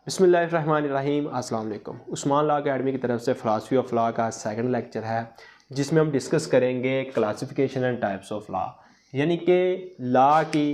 बिस्मिल्लाहिर्रहमानिर्रहीम अस्सलाम वालेकुम। उस्मान लॉ अकेडमी की तरफ से फ़िलासफ़ी ऑफ लॉ का सेकंड लेक्चर है जिसमें हम डिस्कस करेंगे classification and types of law, यानी कि लॉ की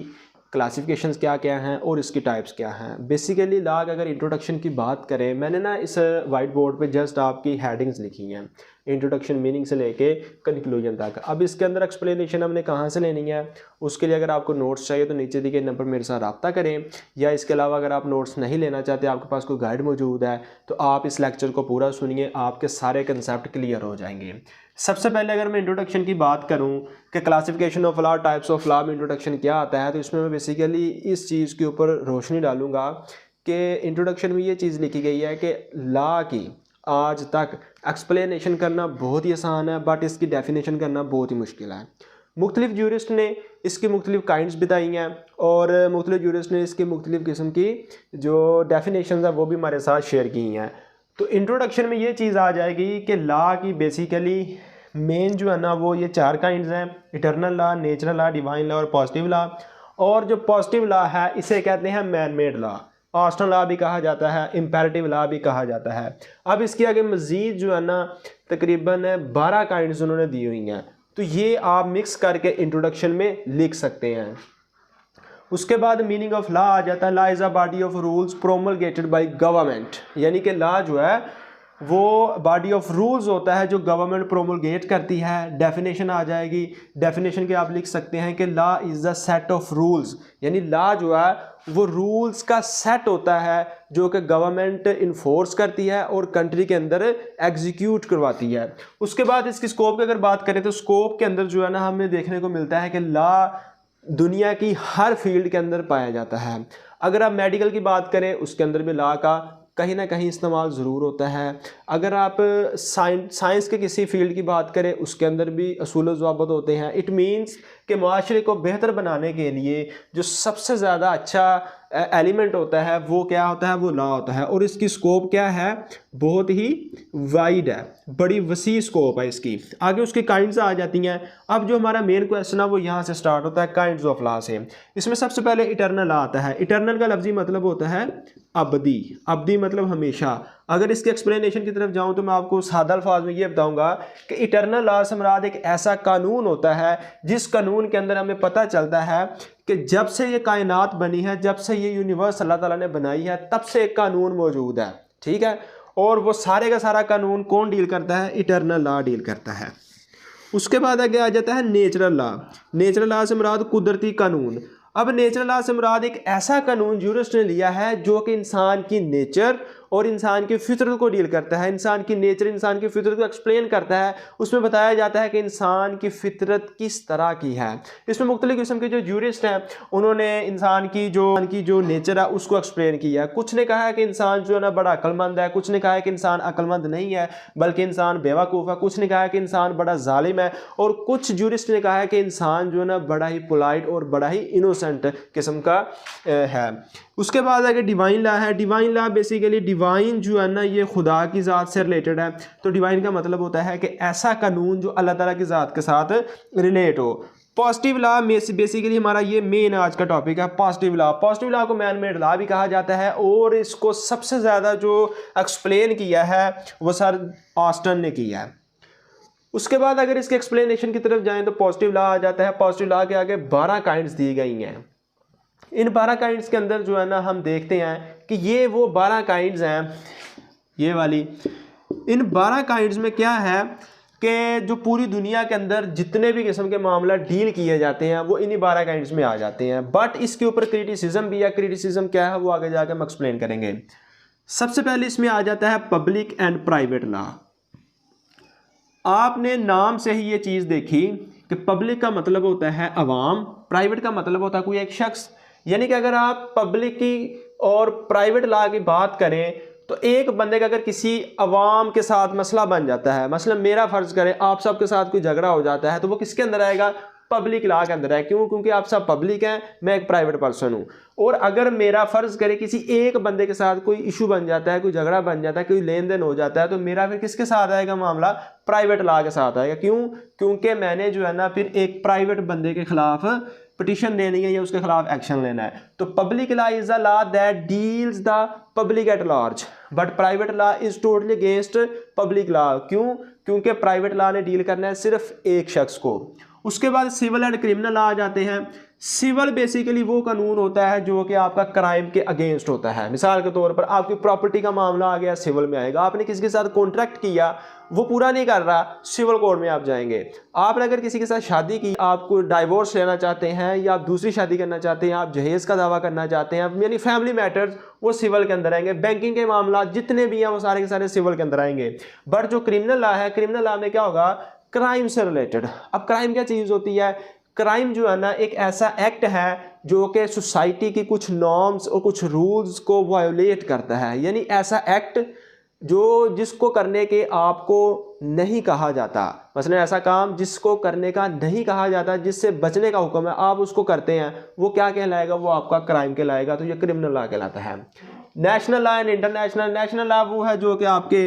क्लासिफिकेशंस क्या क्या हैं और इसकी टाइप्स क्या हैं। बेसिकली लॉ का अगर इंट्रोडक्शन की बात करें, मैंने ना इस वाइट बोर्ड पे जस्ट आपकी हेडिंग्स लिखी हैं, इंट्रोडक्शन मीनिंग से लेके कंक्लूजन तक। अब इसके अंदर एक्सप्लेनेशन हमने कहाँ से लेनी है, उसके लिए अगर आपको नोट्स चाहिए तो नीचे दिए गए नंबर मेरे साथ रब्ता करें, या इसके अलावा अगर आप नोट्स नहीं लेना चाहते, आपके पास कोई गाइड मौजूद है, तो आप इस लेक्चर को पूरा सुनिए, आपके सारे कंसेप्ट क्लियर हो जाएंगे। सबसे पहले अगर मैं इंट्रोडक्शन की बात करूं कि classification of law, types of law में इंट्रोडक्शन क्या आता है, तो इसमें मैं बेसिकली इस चीज़ के ऊपर रोशनी डालूंगा कि इंट्रोडक्शन में ये चीज़ लिखी गई है कि लॉ की आज तक एक्सप्लेनेशन करना बहुत ही आसान है, बट इसकी डेफिनेशन करना बहुत ही मुश्किल है। मुख्तलिफ जूरिस्ट ने इसकी मुख्तलिफ काइंड्स बताई हैं और मुख्तलिफ जूरिस्ट ने इसकी मुख्तलिफ किस्म की जो डेफिनेशन है वो भी हमारे साथ शेयर की हैं। तो इंट्रोडक्शन में ये चीज़ आ जाएगी कि लॉ की बेसिकली मेन जो है ना वो ये चार काइंड्स हैं: eternal law, natural law, divine law और पॉजिटिव लॉ। और जो पॉजिटिव लॉ है इसे कहते हैं man made law, Austin law भी कहा जाता है, इम्पेरेटिव लॉ भी कहा जाता है। अब इसके आगे मज़ीद जो है ना तकरीबन 12 काइंड्स उन्होंने दी हुई हैं, तो ये आप मिक्स करके इंट्रोडक्शन में लिख सकते हैं। उसके बाद मीनिंग ऑफ लॉ आ जाता है: law is a body of rules promulgated by government, यानी कि लॉ जो है वो बॉडी ऑफ रूल्स होता है जो गवर्नमेंट प्रोमलगेट करती है। डेफिनेशन आ जाएगी, डेफिनेशन के आप लिख सकते हैं कि law is a set of rules, यानी लॉ जो है वो रूल्स का सेट होता है जो कि गवर्नमेंट इन्फोर्स करती है और कंट्री के अंदर एग्जीक्यूट करवाती है। उसके बाद इसकी स्कोप की अगर बात करें तो स्कोप के अंदर जो है ना हमें देखने को मिलता है कि लॉ दुनिया की हर फील्ड के अंदर पाया जाता है। अगर आप मेडिकल की बात करें उसके अंदर भी लॉ का कहीं ना कहीं इस्तेमाल ज़रूर होता है। अगर आप साइंस के किसी फील्ड की बात करें उसके अंदर भी असूल ज़वाबित होते हैं। इट मीन्स कि माशरे को बेहतर बनाने के लिए जो सबसे ज़्यादा अच्छा एलिमेंट होता है वो क्या होता है, वो लॉ होता है। और इसकी स्कोप क्या है, बहुत ही वाइड है, बड़ी वसी स्कोप है इसकी। आगे उसकी काइंड्स आ जाती हैं। अब जो हमारा मेन क्वेश्चन है वो यहाँ से स्टार्ट होता है काइंड्स ऑफ लॉ से। इसमें सबसे पहले इटर्नल लॉ आता है। इटर्नल का लफ्जी मतलब होता है अबदी, अबदी मतलब हमेशा। अगर इसके एक्सप्लेनेशन की तरफ जाऊं तो मैं आपको सादा अल्फाज में ये बताऊंगा कि इटर्नल लॉ से मुराद एक ऐसा कानून होता है जिस कानून के अंदर हमें पता चलता है कि जब से ये कायनात बनी है, जब से ये यूनिवर्स अल्लाह ताला ने बनाई है, तब से एक कानून मौजूद है, ठीक है। और वो सारे का सारा कानून कौन डील करता है, इटर्नल लॉ डील करता है। उसके बाद आगे आ जाता है नेचुरल लॉ। नेचुरल लॉ से मुराद कुदरती कानून। अब नेचुरल लॉ से मुराद एक ऐसा कानून जूरिस्ट ने लिया है जो कि इंसान की नेचर और इंसान की फितरत को डील करता है। इंसान की नेचर, इंसान की फितरत को एक्सप्लेन करता है। उसमें बताया जाता है कि इंसान की फितरत किस तरह की है। इसमें मुख्तलिफ किस्म के जो जूरिस्ट हैं उन्होंने इंसान की जो नेचर है उसको एक्सप्लेन किया है। कुछ ने कहा है कि इंसान जो है ना बड़ा अक्लमंद है, कुछ ने कहा है कि इंसान अक्लमंद नहीं है बल्कि इंसान बेवकूफ़ है, कुछ ने कहा है कि इंसान बड़ा जालिम है, और कुछ जूरिस्ट ने कहा है कि इंसान जो है ना बड़ा ही पोलाइट और बड़ा ही इनोसेंट किस्म का है। उसके बाद आगे डिवाइन लॉ है। डिवाइन लॉ बेसिकली डिवाइन जो है ना ये खुदा की ज़ात से रिलेटेड है। तो डिवाइन का मतलब होता है कि ऐसा कानून जो अल्लाह ताला की ज़ात के साथ रिलेट हो। पॉजिटिव लॉ में बेसिकली हमारा ये मेन आज का टॉपिक है, पॉजिटिव लॉ। पॉजिटिव लॉ को मैन मेड लॉ भी कहा जाता है और इसको सबसे ज़्यादा जो एक्सप्लेन किया है वो सर ऑस्टन ने किया है। उसके बाद अगर इसके एक्सप्लेनेशन की तरफ जाएं तो पॉजिटिव लॉ आ जाता है। पॉजिटिव लॉ के आगे 12 काइंड्स दी गई हैं। इन 12 काइंड्स के अंदर जो है ना हम देखते हैं कि ये वो 12 काइंड्स हैं, ये वाली। इन 12 काइंड्स में क्या है कि जो पूरी दुनिया के अंदर जितने भी किस्म के मामला डील किए जाते हैं वो इन्हीं 12 काइंड्स में आ जाते हैं। बट इसके ऊपर क्रिटिसिज्म भी है। क्रिटिसिज्म क्या है वो आगे जाकर हम एक्सप्लेन करेंगे। सबसे पहले इसमें आ जाता है पब्लिक एंड प्राइवेट लॉ। आपने नाम से ही ये चीज़ देखी कि पब्लिक का मतलब होता है अवाम, प्राइवेट का मतलब होता है कोई एक शख्स। यानी कि अगर आप पब्लिक की और प्राइवेट लॉ की बात करें तो एक बंदे का अगर किसी अवाम के साथ मसला बन जाता है, मसला मेरा फ़र्ज़ करें आप सब के साथ कोई झगड़ा हो जाता है, तो वो किसके अंदर आएगा, पब्लिक लॉ के अंदर है। क्यों? क्योंकि आप सब पब्लिक हैं, मैं एक प्राइवेट पर्सन हूँ। और अगर मेरा फ़र्ज़ करे किसी एक बंदे के साथ कोई इशू बन जाता है, कोई झगड़ा बन जाता है, कोई लेन देन हो जाता है, तो मेरा फिर किसके साथ आएगा मामला, प्राइवेट लॉ के साथ आएगा। क्यों? क्योंकि मैंने जो है ना फिर एक प्राइवेट बंदे के ख़िलाफ़ पिटिशन देनी है या उसके खिलाफ एक्शन लेना है। तो public law is the law that deals the public at large, but private law is totally against public law. क्यों? क्योंकि प्राइवेट लॉ ने डील करना है सिर्फ एक शख्स को। उसके बाद सिविल एंड क्रिमिनल लॉ आ जाते हैं। सिविल बेसिकली वो कानून होता है जो कि आपका क्राइम के अगेंस्ट होता है। मिसाल के तौर पर आपकी प्रॉपर्टी का मामला आ गया, सिविल में आएगा। आपने किसी के साथ कॉन्ट्रैक्ट किया, वो पूरा नहीं कर रहा, सिविल कोर्ट में आप जाएंगे। आपने अगर किसी के साथ शादी की, आपको डाइवोर्स लेना चाहते हैं या आप दूसरी शादी करना चाहते हैं, आप जहेज का दावा करना चाहते हैं, यानी फैमिली मैटर्स, वो सिविल के अंदर आएंगे। बैंकिंग के मामला जितने भी हैं वो सारे के सारे सिविल के अंदर आएंगे। बट जो क्रिमिनल लॉ है, क्रिमिनल लॉ में क्या होगा? क्राइम से रिलेटेड। अब क्राइम क्या चीज़ होती है? क्राइम जो है ना एक ऐसा एक्ट है जो कि सोसाइटी की कुछ नॉर्म्स और कुछ रूल्स को वायोलेट करता है, यानी ऐसा एक्ट जिसको करने के आपको नहीं कहा जाता। मसलन ऐसा काम जिसको करने का नहीं कहा जाता, जिससे बचने का हुक्म है, आप उसको करते हैं, वो क्या कहलाएगा? वो आपका क्राइम कहलाएगा। तो ये क्रिमिनल लॉ कहलाता है। National law and international. National law वो है जो कि आपके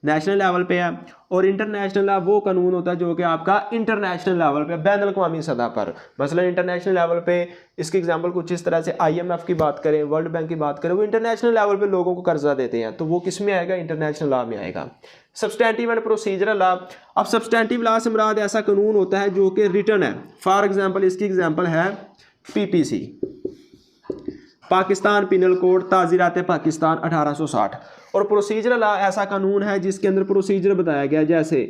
नेशनल लेवल पे है, और इंटरनेशनल लॉ वो कानून होता है जो कि आपका इंटरनेशनल लेवल पे, बैन अल-अक़वामी सतह पर। मसलन इंटरनेशनल लेवल पे इसकी एग्जांपल कुछ इस तरह से IMF की बात करें, वर्ल्ड बैंक की बात करें, वो इंटरनेशनल लेवल पे लोगों को कर्जा देते हैं, तो वो किस में आएगा? इंटरनेशनल लॉ में आएगा। Substantive and procedural law. अब सब्सटेंटिव लॉ से मुराद ऐसा कानून होता है जो कि रिटन है। फॉर एग्जाम्पल इसकी एग्जाम्पल है PPC, पाकिस्तान पिनल कोड, ताज़ीरात पाकिस्तान 1860। और प्रोसीजरल लॉ ऐसा कानून है जिसके अंदर प्रोसीजर बताया गया, जैसे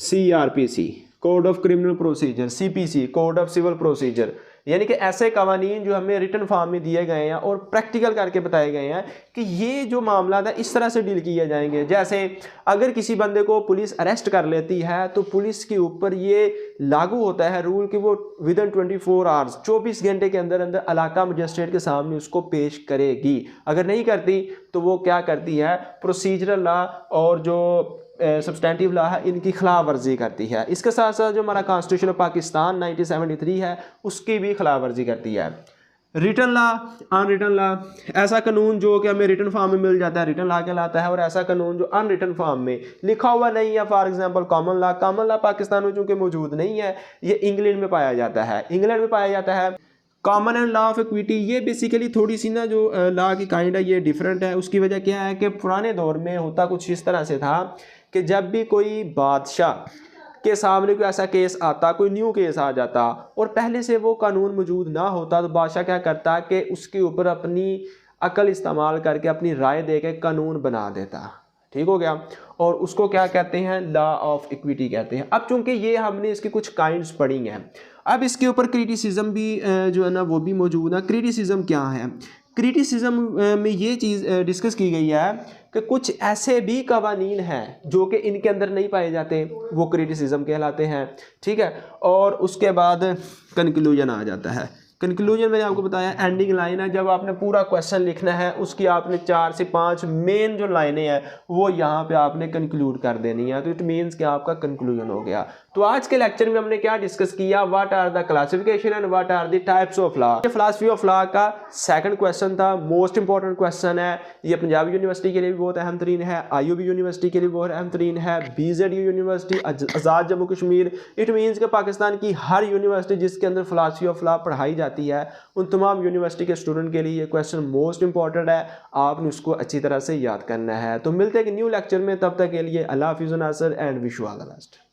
CRPC, code of criminal procedure, CPC, code of civil procedure, यानी कि ऐसे कवानीन जो हमें रिटन फॉर्म में दिए गए हैं और प्रैक्टिकल करके बताए गए हैं कि ये जो मामला था इस तरह से डील किए जाएंगे। जैसे अगर किसी बंदे को पुलिस अरेस्ट कर लेती है तो पुलिस के ऊपर ये लागू होता है रूल कि वो विदिन 24 आवर्स, 24 घंटे के अंदर अंदर इलाका मजिस्ट्रेट के सामने उसको पेश करेगी। अगर नहीं करती तो वो क्या करती है? प्रोसीजरल लॉ और जो सब्सटेंटिव लॉ है इनकी खिलाफ वर्जी करती है। इसके साथ साथ जो हमारा कॉन्स्टिट्यूशन ऑफ पाकिस्तान 1973 है उसकी भी खिलाफ वर्जी करती है। Written law, unwritten law. ऐसा कानून जो कि हमें रिटन फॉर्म में मिल जाता है रिटन लॉ कहलाता है, और ऐसा कानून जो अनरिटन फॉर्म में लिखा हुआ नहीं है, for example common law. Common law Pakistan में चूंकि मौजूद नहीं है, ये इंग्लैंड में पाया जाता है, इंग्लैंड में पाया जाता है। Common and law of equity, ये बेसिकली थोड़ी सी ना जो लॉ की काइंड है ये डिफरेंट है। उसकी वजह क्या है कि पुराने दौर में होता कुछ इस तरह से था कि जब भी कोई बादशाह के सामने कोई ऐसा केस आता, कोई न्यू केस आ जाता और पहले से वो कानून मौजूद ना होता, तो बादशाह क्या करता कि उसके ऊपर अपनी अकल इस्तेमाल करके, अपनी राय दे के कानून बना देता। ठीक हो गया? और उसको क्या कहते हैं? लॉ ऑफ इक्विटी कहते हैं। अब चूंकि ये हमने इसकी कुछ काइंड्स पढ़ी हैं, अब इसके ऊपर क्रिटिसिज्म भी जो है ना वो भी मौजूद है। क्रिटिसिज्म क्या है? क्रिटिसिज्म में ये चीज़ डिस्कस की गई है कि कुछ ऐसे भी कवानीन हैं जो कि इनके अंदर नहीं पाए जाते, वो क्रिटिसिज्म कहलाते हैं। ठीक है? और उसके बाद कंक्लूजन आ जाता है। कंक्लूजन मैंने आपको बताया एंडिंग लाइन है। जब आपने पूरा क्वेश्चन लिखना है उसकी आपने 4 से 5 मेन जो लाइनें हैं वो यहाँ पे आपने कंक्लूड कर देनी है, तो इट मीन्स कि आपका कंक्लूजन हो गया। तो आज के लेक्चर में हमने क्या डिस्कस किया? What are the classification and what are the types of law. ये फिलॉसफी ऑफ लॉ का सेकंड क्वेश्चन था, मोस्ट इंपॉर्टेंट क्वेश्चन है। ये पंजाब यूनिवर्सिटी के लिए भी बहुत अहम तरीन है, IUB यूनिवर्सिटी के लिए बहुत अहम तरीन है, BZU university, Azad Jammu Kashmir. It means कि पाकिस्तान की हर यूनिवर्सिटी जिसके अंदर फिलॉसफी ऑफ लॉ पढ़ाई जाती है उन तमाम यूनिवर्सिटी के स्टूडेंट के लिए ये क्वेश्चन मोस्ट इंपॉर्टेंट है। आपने उसको अच्छी तरह से याद करना है। तो मिलते हैं न्यू लेक्चर में, तब तक के लिए अल्लाह हाफिज़ Nasar and wish you all the best.